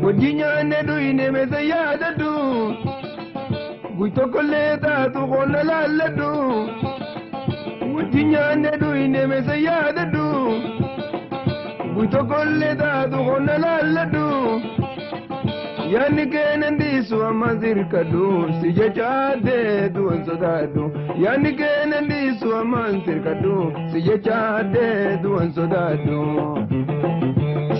Wajjinyaan du'ine meesa yaadadhu guyyaa tokkollee taatu qonna laalladhu. Wajjinyaan du'ine meesa yaadadhu guyyaa tokkollee taatu qonna laalladhu. Yaanni keenan dhiisu amma sirkadhu si jechaadhee du'an sodaadhu. Yaanni keenan dhiisu amma sirkadhu si jechaadhee du'an sodaadhu.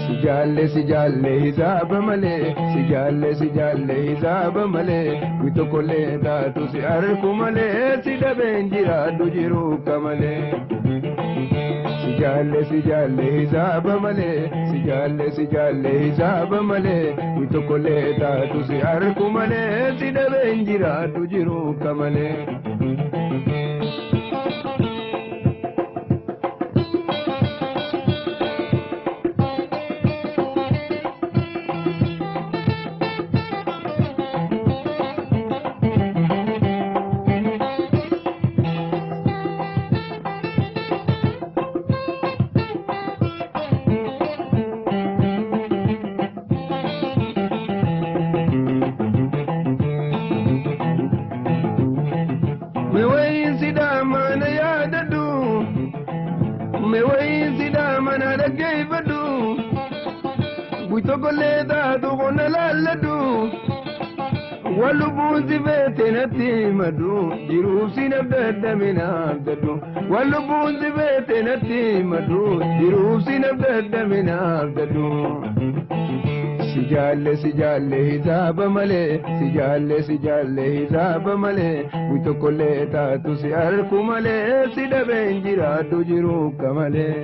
Si jaalle hisaaba malee si jaalle hisaaba malee guyyaa tokkollee taatu si arku malee si dhabeen jiraadhu jiru kamalee. Si jaalle hisaaba malee si jaalle hisaaba malee guyyaa tokkollee taatu si arku malee si dhabeen jiraadhu jiru kamalee. Mewayin sidamana yaadadhu mewayin sidamana dhaggeeffadhu guyyaa tokkollee taatu qonna laalladhu. Waan lubbuun si feete natti himadhu jiruuf si nabdadhamina abdadhu. Waan lubbuun si feete natti himadhu jiruuf si nabdadhamina abdadhu. Si jaalle hisaaba malee si jaalle hisaaba malee guyyaa tokkollee taatu si arku malee si dhabeen jiraadhu jiru kamalee.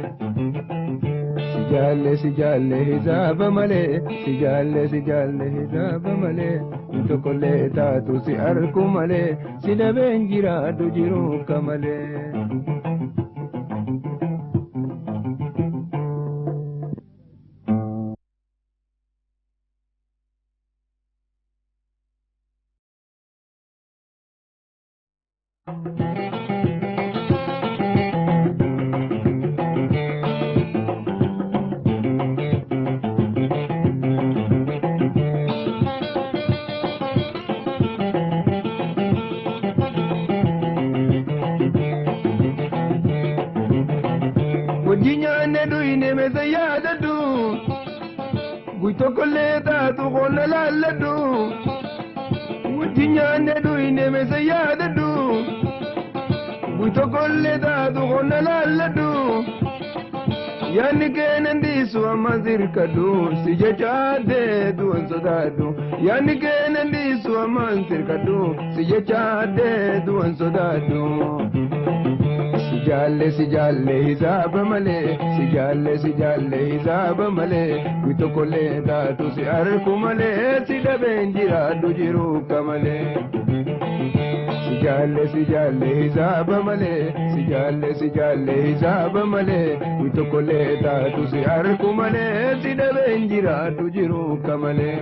Si jaalle hisaaba malee si jaalle hisaaba malee guyyaa tokkollee taatu si arku malee si dhabeen jiraadhu jiru kamalee. Wajjinyaan du'ine meesa yaadadhu guyyaa tokkollee taatu qonna laalladhu. Wajjinyaan du'ine meesa yaadadhu guyyaa tokkollee taatu qonna laalladhu. Yaanni keenan dhiisu amma sirkadhu si jechaadhee du'an sodaadhu. Yaanni keenan dhiisu amma sirkadhu si jechaadhee du'an sodaadhu. Si jaalle hisaaba malee si jaalle hisaaba malee guyyaa tokkollee taatu si arku malee si dhabeen jiraadhu jiru kamalee. Si jaalle hisaaba malee si jaalle hisaaba malee guyyaa tokkollee taatu si arku malee si dhabeen jiraadhu jiru kamalee.